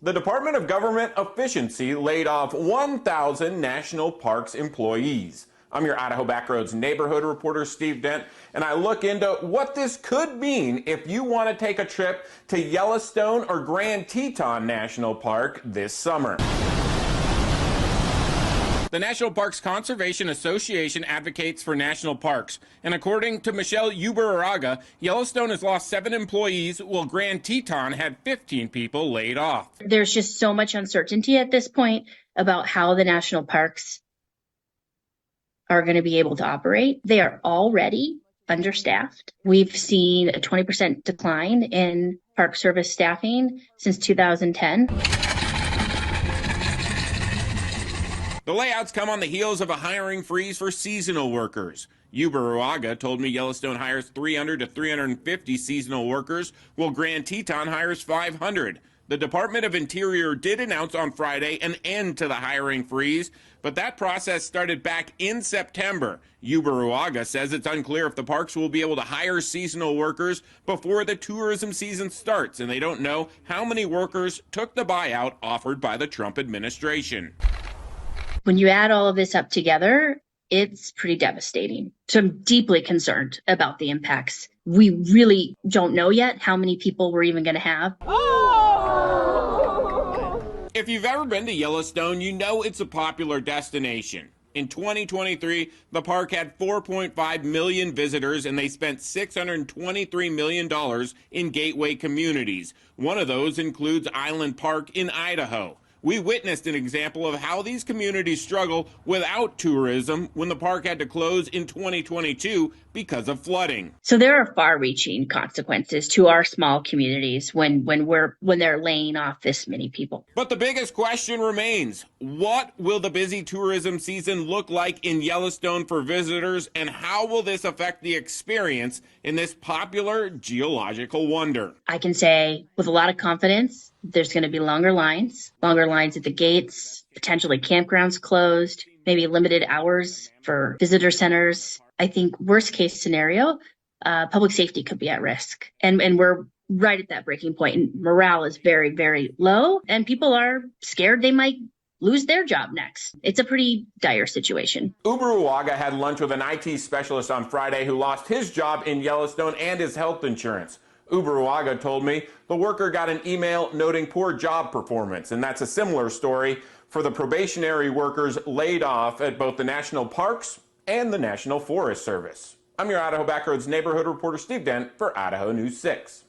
The Department of Government Efficiency laid off 1,000 national parks employees. I'm your Idaho Backroads neighborhood reporter, Steve Dent, and I look into what this could mean if you want to take a trip to Yellowstone or Grand Teton National Park this summer. The National Parks Conservation Association advocates for national parks, and according to Michelle Uber-Araga, Yellowstone has lost 7 employees, while Grand Teton had 15 people laid off. There's just so much uncertainty at this point about how the national parks are going to be able to operate. They are already understaffed. We've seen a 20% decline in Park Service staffing since 2010. The layouts come on the heels of a hiring freeze for seasonal workers. Uber-Araga told me Yellowstone hires 300 to 350 seasonal workers, while Grand Teton hires 500. The Department of Interior did announce on Friday an end to the hiring freeze, but that process started back in September. Uber-Araga says it's unclear if the parks will be able to hire seasonal workers before the tourism season starts, and they don't know how many workers took the buyout offered by the Trump administration. When you add all of this up together, it's pretty devastating. So I'm deeply concerned about the impacts. We really don't know yet how many people we're even going to have. If you've ever been to Yellowstone, you know it's a popular destination. In 2023, the park had 4.5 million visitors, and they spent $623 million in gateway communities. One of those includes Island Park in Idaho. We witnessed an example of how these communities struggle without tourism when the park had to close in 2022 because of flooding. So there are far-reaching consequences to our small communities when they're laying off this many people. But the biggest question remains, what will the busy tourism season look like in Yellowstone for visitors, and how will this affect the experience in this popular geological wonder? I can say with a lot of confidence, there's going to be longer lines at the gates, potentially campgrounds closed, maybe limited hours for visitor centers. I think worst case scenario, public safety could be at risk. And we're right at that breaking point. And morale is very, very low. And people are scared they might lose their job next. It's a pretty dire situation. Uber-Araga had lunch with an IT specialist on Friday who lost his job in Yellowstone and his health insurance. Uber-Araga told me the worker got an email noting poor job performance, and that's a similar story for the probationary workers laid off at both the national parks and the National Forest Service. I'm your Idaho Backroads neighborhood reporter, Steve Dent, for Idaho News 6.